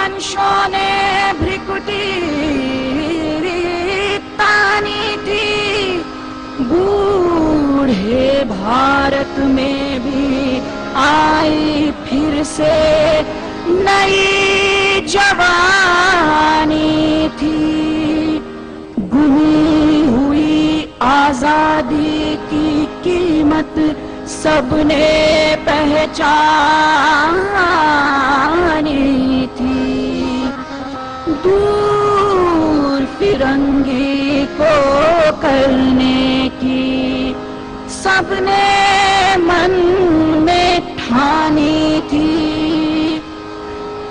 वंशों ने भ्रिकुटी तानी थी, बूढ़े भारत में भी आई फिर से नई जवानी थी। गुमी हुई आजादी की कीमत सबने पहचानी थी। दूर फिरंगी को करने की सबने मन में ठानी थी।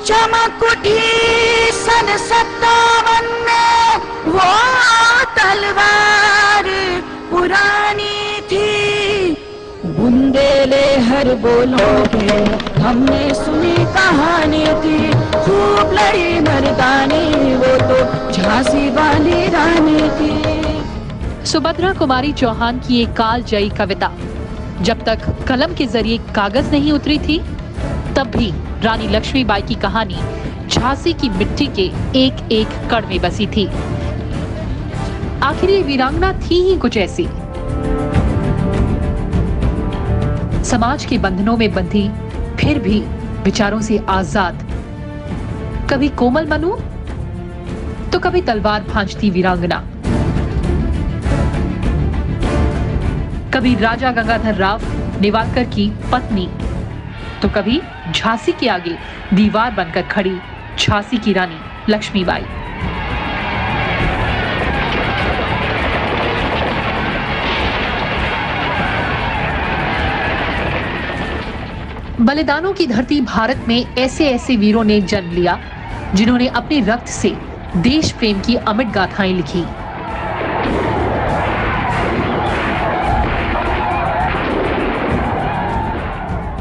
चमक उठी सन 57 में वो तलवार पुरानी थी। बुंदेले हर बोलों के हमने सुनी कहानी थी। खूब लड़ी मर्दानी वो तो झांसी वाली रानी थी। सुभद्रा कुमारी चौहान की एक कालजयी कविता जब तक कलम के जरिए कागज नहीं उतरी थी, तब भी रानी लक्ष्मीबाई की कहानी झांसी की मिट्टी के एक एक कण में बसी थी। आखिर ये वीरांगना थी ही कुछ ऐसी, समाज के बंधनों में बंधी फिर भी विचारों से आजाद। कभी कोमल मनु तो कभी तलवार भांजती वीरांगना, कभी राजा गंगाधर राव नेवालकर की पत्नी तो कभी झांसी के आगे दीवार बनकर खड़ी झांसी की रानी लक्ष्मीबाई। बलिदानों की धरती भारत में ऐसे ऐसे वीरों ने जन्म लिया जिन्होंने अपने रक्त से देश प्रेम की अमिट गाथाएं लिखी।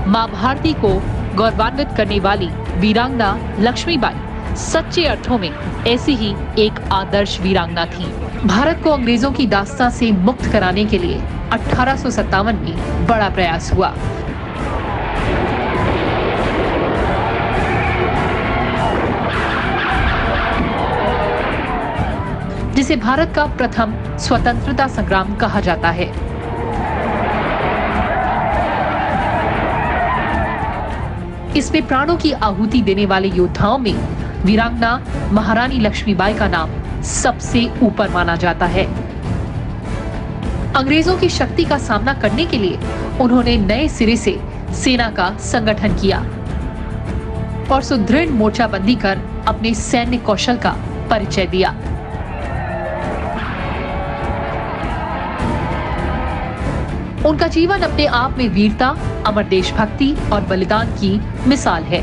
मां भारती को गौरवान्वित करने वाली वीरांगना लक्ष्मीबाई सच्चे अर्थों में ऐसी ही एक आदर्श वीरांगना थी। भारत को अंग्रेजों की दास्तां से मुक्त कराने के लिए 1857 में बड़ा प्रयास हुआ। जिसे भारत का प्रथम स्वतंत्रता संग्राम कहा जाता है। इसमें प्राणों की आहुति देने वाले योद्धाओं में वीरांगना महारानी लक्ष्मीबाई का नाम सबसे ऊपर माना जाता है। अंग्रेजों की शक्ति का सामना करने के लिए उन्होंने नए सिरे से सेना का संगठन किया और सुदृढ़ मोर्चाबंदी कर अपने सैन्य कौशल का परिचय दिया। उनका जीवन अपने आप में वीरता, अमर देशभक्ति और बलिदान की मिसाल है।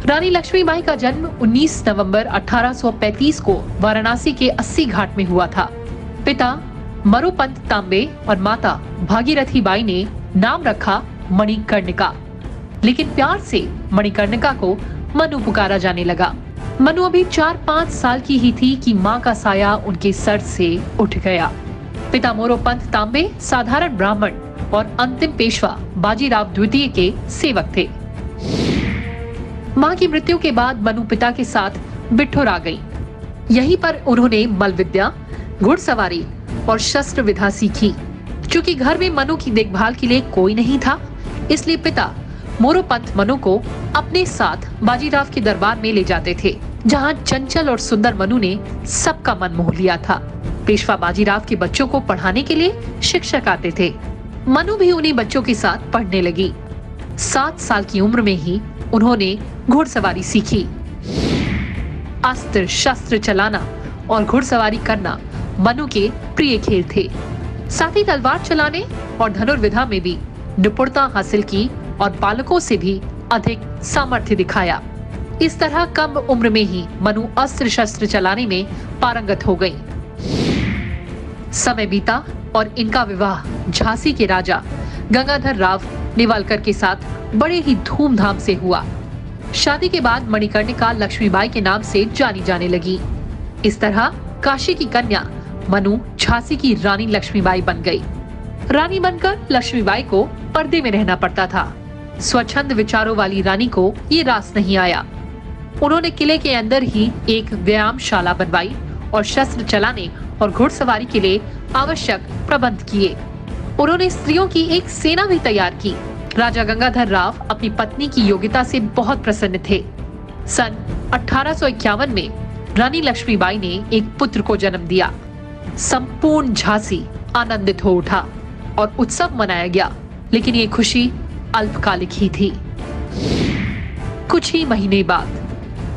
रानी लक्ष्मीबाई का जन्म 19 नवंबर 1835 को वाराणसी के 80 घाट में हुआ था। पिता मरोपंत तांबे और माता भागीरथी बाई ने नाम रखा मणिकर्णिका, लेकिन प्यार से मणिकर्णिका को मनु पुकारा जाने लगा। मनु अभी 4-5 साल की ही थी कि मां का साया उनके सर से उठ गया। पिता मोरोपंत तांबे साधारण ब्राह्मण और अंतिम पेशवा बाजीराव द्वितीय के सेवक थे। मां की मृत्यु के बाद मनु पिता के साथ बिठूर आ गई। यहीं पर उन्होंने मल विद्या, घुड़सवारी और शस्त्र विद्या सीखी। चूंकि घर में मनु की देखभाल के लिए कोई नहीं था, इसलिए पिता मोरोपंत मनु को अपने साथ बाजीराव के दरबार में ले जाते थे, जहां चंचल और सुंदर मनु ने सबका मन मोह लिया था। पेशवा बाजीराव के बच्चों को पढ़ाने के लिए शिक्षक आते थे। मनु भी उन्हीं बच्चों के साथ पढ़ने लगी। 7 साल की उम्र में ही उन्होंने घुड़सवारी सीखी। अस्त्र शस्त्र चलाना और घुड़सवारी करना मनु के प्रिय खेल थे। साथ ही तलवार चलाने और धनुर्विद्या में भी निपुणता हासिल की और बालकों से भी अधिक सामर्थ्य दिखाया। इस तरह कम उम्र में ही मनु अस्त्र शस्त्र चलाने में पारंगत हो गई। समय बीता और इनका विवाह झांसी के राजा गंगाधर राव नेवालकर के साथ बड़े ही धूमधाम से हुआ। शादी के बाद मणिकर्णिका लक्ष्मीबाई के नाम से जानी जाने लगी। इस तरह काशी की कन्या मनु झांसी की रानी लक्ष्मीबाई बन गई। रानी बनकर लक्ष्मीबाई को पर्दे में रहना पड़ता था। स्वच्छंद विचारों वाली रानी को ये रास नहीं आया। उन्होंने किले के अंदर ही एक व्यायामशाला बनवाई और शस्त्र चलाने और घुड़सवारी के लिए आवश्यक प्रबंध किए। उन्होंने स्त्रियों की एक सेना भी तैयार की। राजा गंगाधर राव अपनी पत्नी की योग्यता से बहुत प्रसन्न थे। सन 1851 में रानी लक्ष्मीबाई ने एक पुत्र को जन्म दिया। संपूर्ण झांसी आनंदित हो उठा और उत्सव मनाया गया, लेकिन ये खुशी अल्पकालिक ही थी। कुछ ही महीने बाद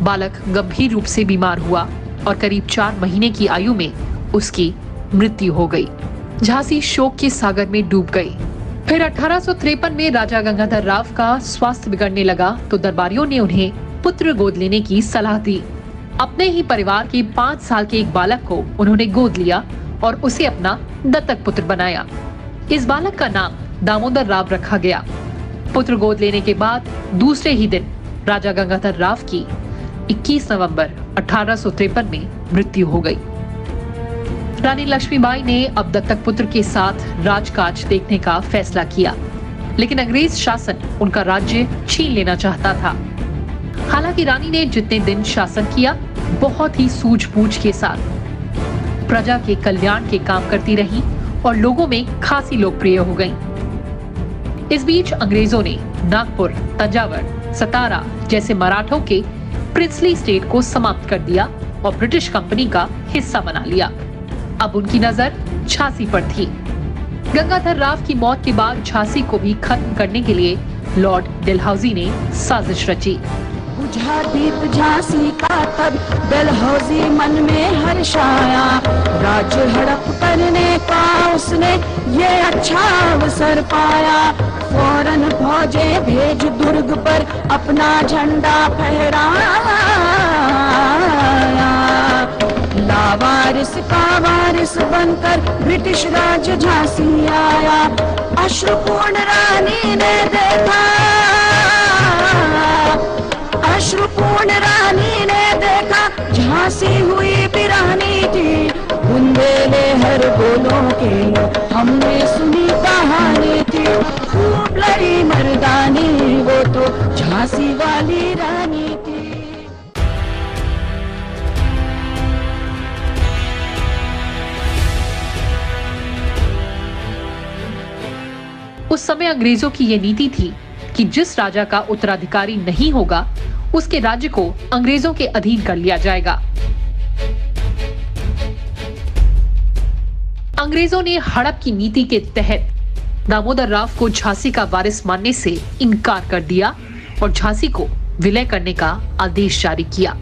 बालक गंभीर रूप से बीमार हुआ और करीब 4 महीने की आयु में उसकी मृत्यु हो गई। झांसी शोक के सागर में डूब गई। फिर 1853 में राजा गंगाधर राव का स्वास्थ्य बिगड़ने लगा तो दरबारियों ने उन्हें पुत्र गोद लेने की सलाह दी। अपने ही परिवार के 5 साल के एक बालक को उन्होंने गोद लिया और उसे अपना दत्तक पुत्र बनाया। इस बालक का नाम दामोदर राव रखा गया। पुत्र गोद लेने के बाद दूसरे ही दिन राजा गंगाधर राव की 21 नवंबर 1853 में मृत्यु हो गई। रानी लक्ष्मीबाई ने अब दत्तक पुत्र के साथ राजकाज देखने का फैसला किया, लेकिन अंग्रेज शासन उनका राज्य छीन लेना चाहता था। हालांकि रानी ने जितने दिन शासन किया बहुत ही सूझबूझ के साथ प्रजा के कल्याण के काम करती रही और लोगों में खासी लोकप्रिय हो गईं। इस बीच अंग्रेजों ने नागपुर, तंजावर, सतारा जैसे मराठों के प्रिंसली स्टेट को समाप्त कर दिया और ब्रिटिश कंपनी का हिस्सा बना लिया। अब उनकी नजर झांसी पर थी। गंगाधर राव की मौत के बाद झांसी को भी खत्म करने के लिए लॉर्ड डलहौजी ने साजिश रची। बुझा दीप झांसी का तब डलहौजी मन में हर्षाया। राज्य हड़प करने का उसने ये अच्छा अवसर पाया। फौरन फौजें भेज दुर्ग पर अपना झंडा फहराया। लावारिस का वारिस बनकर ब्रिटिश राज झांसी आया। अश्रुपूर्ण रानी ने देखा, अश्रुपूर्ण रानी ने देखा झांसी हुई वीरानी थी। बुंदेले हर बोलों के हमने सुनी कहानी थी। खूब लड़ी मर्दानी वो तो झांसी वाली रानी थी। उस समय अंग्रेजों की यह नीति थी कि जिस राजा का उत्तराधिकारी नहीं होगा उसके राज्य को अंग्रेजों के अधीन कर लिया जाएगा। अंग्रेजों ने हड़प की नीति के तहत दामोदर राव को झांसी का वारिस मानने से इनकार कर दिया और झांसी को विलय करने का आदेश जारी किया।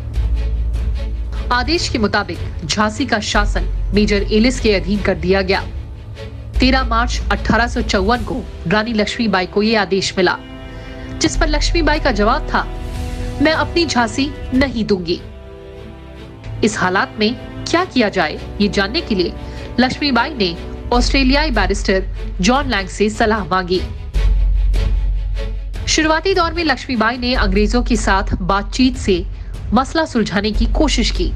आदेश के मुताबिक झांसी का शासन मेजर एलिस के अधीन कर दिया गया। 13 मार्च 1854 को रानी लक्ष्मीबाई को यह आदेश मिला, जिस पर लक्ष्मीबाई का जवाब था, मैं अपनी झांसी नहीं दूंगी। इस हालात में क्या किया जाए ये जानने के लिए लक्ष्मीबाई ने ऑस्ट्रेलियाई बैरिस्टर जॉन लैंग से सलाह मांगी। शुरुआती दौर में लक्ष्मीबाई ने अंग्रेजों के साथ बातचीत से मसला सुलझाने की कोशिश की,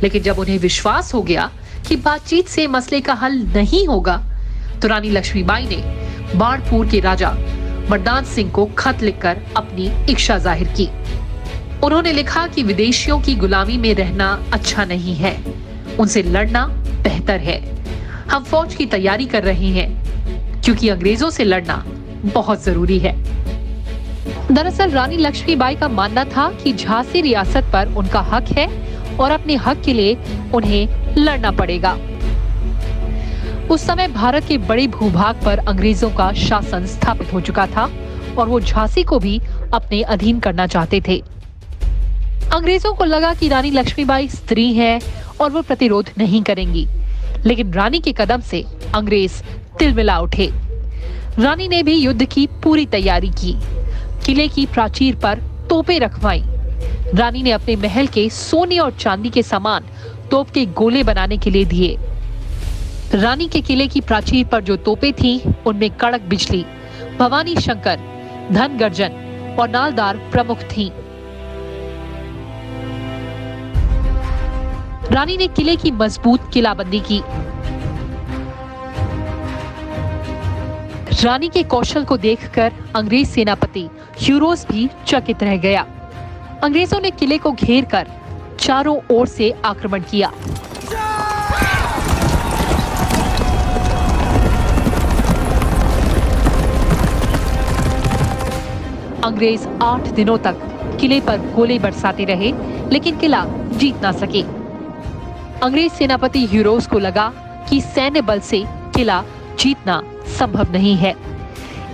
लेकिन जब उन्हें विश्वास हो गया कि बातचीत से मसले का हल नहीं होगा तो रानी लक्ष्मीबाई ने बाणपुर के राजा मर्दान सिंह को खत लिखकर अपनी इच्छा जाहिर की। उन्होंने लिखा कि विदेशियों की गुलामी में रहना अच्छा नहीं है, उनसे लड़ना बेहतर है। हम फौज की तैयारी कर रहे हैं क्योंकि अंग्रेजों से लड़ना बहुत जरूरी है। दरअसल रानी लक्ष्मीबाई का मानना था कि झांसी रियासत पर उनका हक है और अपने हक के लिए उन्हें लड़ना पड़ेगा। उस समय भारत के बड़े भूभाग पर अंग्रेजों का शासन स्थापित हो चुका था और वो झांसी को भी अपने अधीन करना चाहते थे। अंग्रेजों को लगा कि रानी लक्ष्मीबाई स्त्री है और वो प्रतिरोध नहीं करेंगी, लेकिन रानी के कदम से अंग्रेज तिलमिला उठे। रानी ने भी युद्ध की पूरी तैयारी की। किले की प्राचीर पर तोपें रखवाई। रानी ने अपने महल के सोने और चांदी के सामान तोप के गोले बनाने के लिए दिए। रानी के किले की प्राचीर पर जो तोपें थीं, उनमें कड़क बिजली, भवानी शंकर, धन गर्जन और नालदार प्रमुख थीं। रानी ने किले की मजबूत किलाबंदी की। रानी के कौशल को देखकर अंग्रेज सेनापति ह्यूरोस भी चकित रह गया। अंग्रेजों ने किले को घेर कर चारों ओर से आक्रमण किया। अंग्रेज 8 दिनों तक किले पर गोले बरसाते रहे, लेकिन किला जीत ना सके। अंग्रेज सेनापति ह्यूरोस को लगा कि सैन्य बल से किला जीतना संभव नहीं है,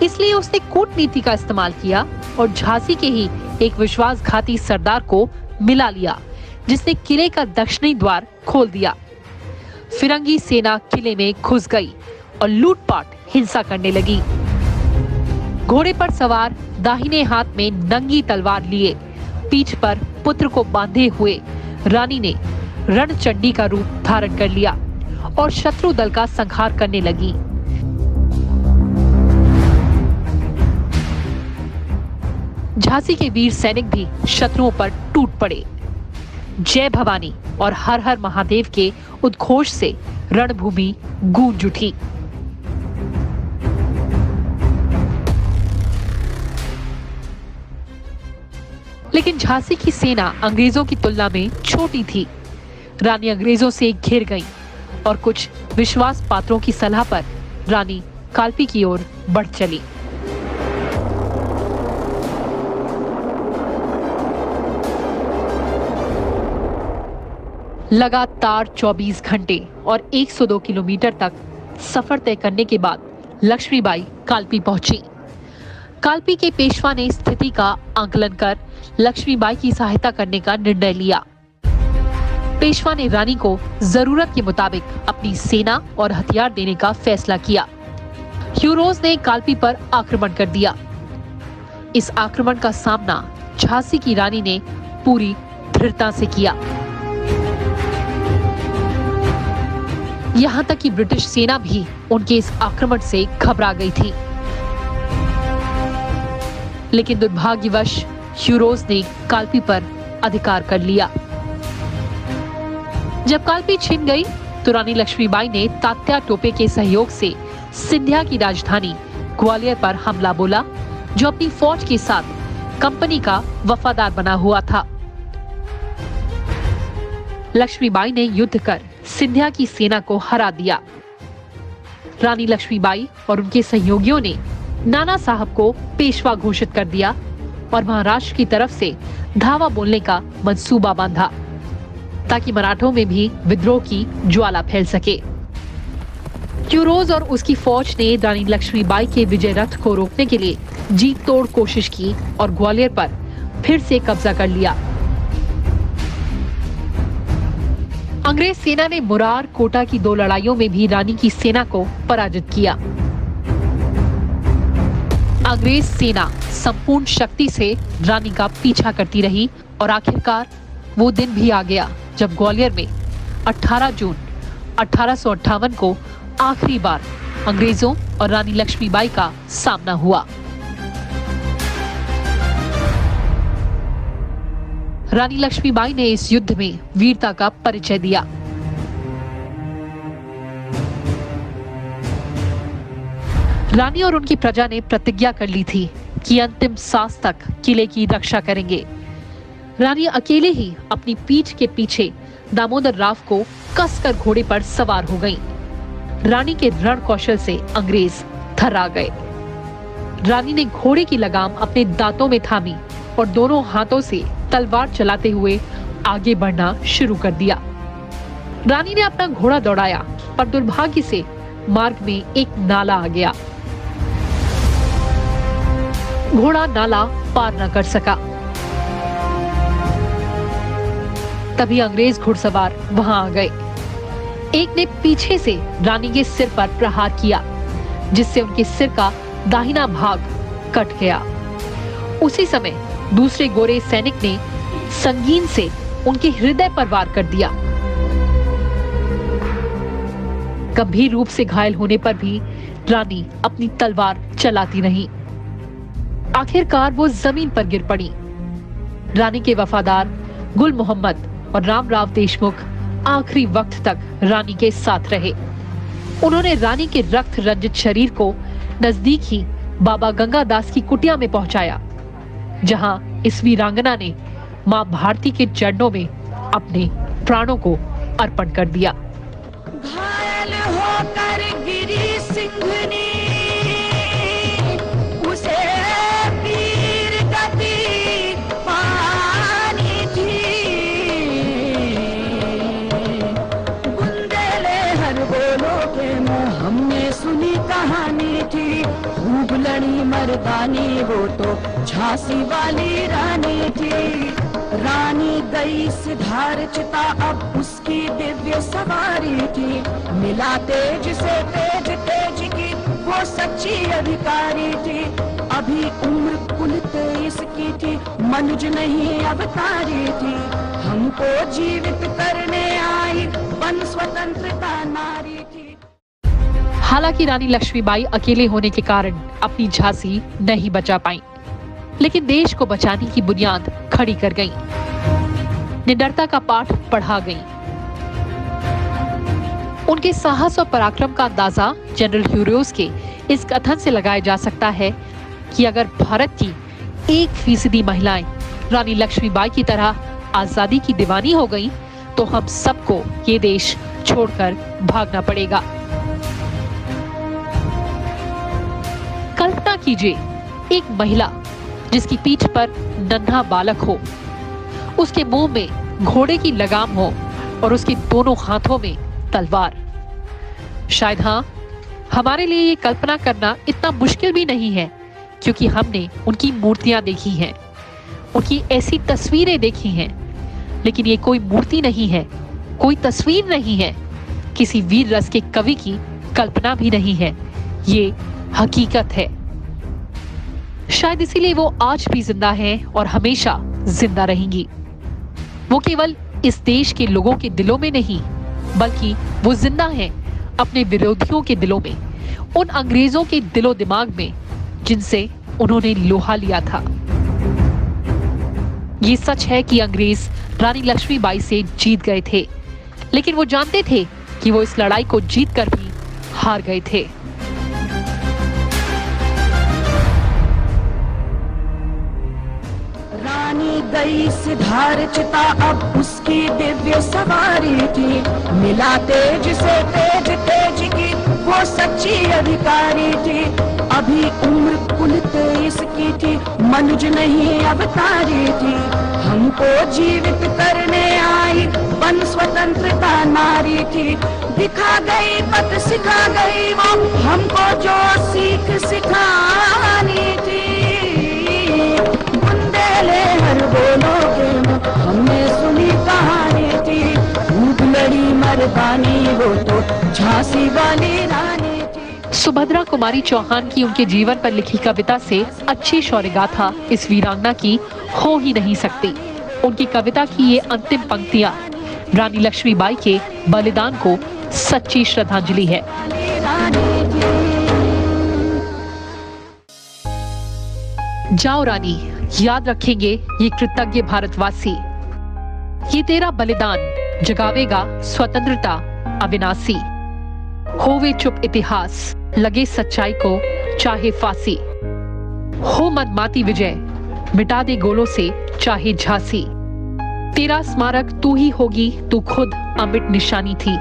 इसलिए उसने कूटनीति का इस्तेमाल किया और झांसी के ही एक विश्वासघाती सरदार को मिला लिया, जिसने किले का दक्षिणी द्वार खोल दिया। फिरंगी सेना किले में घुस गई और लूटपाट हिंसा करने लगी। घोड़े पर सवार दाहिने हाथ में नंगी तलवार लिए पीठ पर पुत्र को बांधे हुए रानी ने रणचंडी का रूप धारण कर लिया और शत्रु दल का संहार करने लगी। झांसी के वीर सैनिक भी शत्रुओं पर टूट पड़े। जय भवानी और हर हर महादेव के उद्घोष से रणभूमि गूंज उठी। लेकिन झांसी की सेना अंग्रेजों की तुलना में छोटी थी। रानी अंग्रेजों से घिर गई और कुछ विश्वास पात्रों की सलाह पर रानी कालपी की ओर बढ़ चली। लगातार 24 घंटे और 102 किलोमीटर तक सफर तय करने के बाद लक्ष्मीबाई कालपी पहुंची। कालपी के पेशवा ने स्थिति का आकलन कर लक्ष्मीबाई की सहायता करने का निर्णय लिया। पेशवा ने रानी को जरूरत के मुताबिक अपनी सेना और हथियार देने का फैसला किया। ह्यूरोस ने कालपी पर आक्रमण कर दिया। इस आक्रमण का सामना झांसी की रानी ने पूरी दृढ़ता से किया। यहां तक कि ब्रिटिश सेना भी उनके इस आक्रमण से घबरा गई थी। लेकिन दुर्भाग्यवश ह्यूरोस ने कालपी पर अधिकार कर लिया। जब कालपी छिन गई तो रानी लक्ष्मीबाई ने तात्या टोपे के सहयोग से सिंधिया की राजधानी ग्वालियर पर हमला बोला, जो अपनी फौज के साथ कंपनी का वफादार बना हुआ था। लक्ष्मीबाई ने युद्ध कर सिंधिया की सेना को हरा दिया। रानी लक्ष्मीबाई और उनके सहयोगियों ने नाना साहब को पेशवा घोषित कर दिया और महाराष्ट्र की तरफ से धावा बोलने का मंसूबा बांधा, ताकि मराठों में भी विद्रोह की ज्वाला फैल सके। ह्यूरोस और उसकी फौज ने रानी लक्ष्मीबाई के विजय रथ को रोकने के लिए जी तोड़ कोशिश की और ग्वालियर पर फिर से कब्जा कर लिया। अंग्रेज सेना ने मुरार कोटा की 2 लड़ाइयों में भी रानी की सेना को पराजित किया। अंग्रेज सेना संपूर्ण शक्ति से रानी का पीछा करती रही और आखिरकार वो दिन भी आ गया जब ग्वालियर में 18 जून 1858 को आखिरी बार अंग्रेजों और रानी लक्ष्मीबाई का सामना हुआ। रानी लक्ष्मीबाई ने इस युद्ध में वीरता का परिचय दिया। रानी और उनकी प्रजा ने प्रतिज्ञा कर ली थी कि अंतिम सांस तक किले की रक्षा करेंगे। रानी अकेले ही अपनी पीठ के पीछे दामोदर राव को कसकर घोड़े पर सवार हो गईं। रानी के रण कौशल से अंग्रेज थर्रा गए। रानी ने घोड़े की लगाम अपने दांतों में थामी और दोनों हाथों से तलवार चलाते हुए आगे बढ़ना शुरू कर दिया। रानी ने अपना घोड़ा दौड़ाया, पर दुर्भाग्य से मार्ग में एक नाला आ गया। घोड़ा नाला पार न कर सका। तभी अंग्रेज घुड़सवार वहां आ गए। एक ने पीछे से रानी के सिर पर प्रहार किया, जिससे उनके सिर का दाहिना भाग कट गया। उसी समय दूसरे गोरे सैनिक ने संगीन से उनके हृदय पर वार कर दिया। गंभीर रूप से घायल होने पर भी रानी अपनी तलवार चलाती रही। आखिरकार वो जमीन पर गिर पड़ी। रानी के वफादार गुल मोहम्मद और रामराव देशमुख आखिरी वक्त तक रानी के साथ रहे। उन्होंने रानी के रक्त रंजित शरीर को नजदीक ही बाबा गंगादास की कुटिया में पहुंचाया, जहां इस वीरांगना ने मां भारती के चरणों में अपने प्राणों को अर्पण कर दिया। घायल होकर गिरी सिंधनी, उसे वीर गति पानी थी। बुंदेले हर बोलो के मुंह हमने सुनी कहानी थी। खूब लड़ी मर्दानी, वो तो झांसी वाली रानी थी। रानी गई सिधार चिता, अब उसकी दिव्य सवारी थी। मिला तेज से तेज तेज की, वो सच्ची अधिकारी थी। अभी उम्र कुल 23 की थी, मनुज नहीं अवतारी थी। हमको जीवित करने आई, बन स्वतंत्रता नारी थी। हालांकि रानी लक्ष्मीबाई अकेले होने के कारण अपनी झांसी नहीं बचा पाई, लेकिन देश को बचाने की बुनियाद खड़ी कर गईं। निडरता का पाठ पढ़ा गईं। उनके साहस और पराक्रम का अंदाजा जनरल ह्यूरोस के इस कथन से लगाया जा सकता है कि अगर भारत की 1% महिलाएं रानी लक्ष्मीबाई की तरह आजादी की दीवानी हो गईं, तो हम सबको ये देश छोड़कर भागना पड़ेगा। कल्पना कीजिए, एक महिला जिसकी पीठ पर नन्हा बालक हो, उसके मुंह में घोड़े की लगाम हो और उसके दोनों हाथों में तलवार। शायद हाँ, हमारे लिए ये कल्पना करना इतना मुश्किल भी नहीं है, क्योंकि हमने उनकी मूर्तियां देखी हैं, उनकी ऐसी तस्वीरें देखी हैं। लेकिन ये कोई मूर्ति नहीं है, कोई तस्वीर नहीं है, किसी वीर रस के कवि की कल्पना भी नहीं है, ये हकीकत है। शायद इसीलिए वो आज भी जिंदा है और हमेशा जिंदा रहेंगी। वो केवल इस देश के लोगों के दिलों में नहीं, बल्कि वो जिंदा हैं अपने विरोधियों के दिलों में, उन अंग्रेजों के दिलो दिमाग में जिनसे उन्होंने लोहा लिया था। ये सच है कि अंग्रेज रानी लक्ष्मीबाई से जीत गए थे, लेकिन वो जानते थे कि वो इस लड़ाई को जीतकर भी हार गए थे। रानी गई सिधार चिता, अब उसकी दिव्य सवारी थी। मिला तेज से तेज तेज की, वो सच्ची अधिकारी थी। अभी उम्र कुल 23 की थी, मनुज नहीं अवतारी थी। हमको जीवित करने आई, बन स्वतंत्रता नारी थी। दिखा गई पथ सिखा गई वो, हमको जो सीख सिखानी थी। बुंदेले हर बोलो के मुंह हमने सुनी कहानी थी। खूब लड़ी मर्दानी, वो तो झांसी वाली रानी थी। सुभद्रा कुमारी चौहान की उनके जीवन पर लिखी कविता से अच्छी शौर्य गाथा इस वीरांगना की हो ही नहीं सकती। उनकी कविता की ये अंतिम पंक्तियां रानी लक्ष्मीबाई के बलिदान को सच्ची श्रद्धांजलि है। जाओ रानी, याद रखेंगे ये कृतज्ञ भारतवासी। ये तेरा बलिदान जगावेगा स्वतंत्रता अविनाशी। होवे चुप इतिहास, लगे सच्चाई को चाहे फांसी। हो मनमाती विजय, मिटा दे गोलों से चाहे झांसी। तेरा स्मारक तू ही होगी, तू खुद अमिट निशानी थी।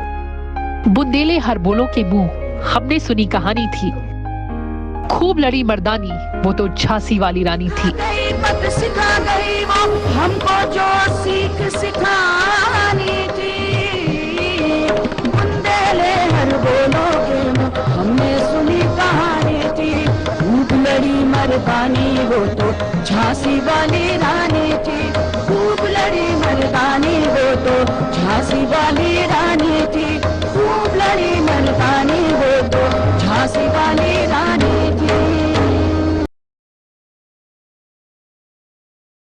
बुंदेले हर बोलों के मुंह हमने सुनी कहानी थी। खूब लड़ी मर्दानी, वो तो झांसी वाली रानी थी। पथ सिखा गई वो, हमको जो सीख सिखानी थी। बुंदेले हर बोलो के मुंह हमने सुनी कहानी थी। खूब लड़ी मर्दानी, वो तो झांसी वाली रानी थी। खूब लड़ी मर्दानी, वो तो झांसी वाली रानी थी। खूब लड़ी मर्दानी, वो तो झांसी वाली रानी।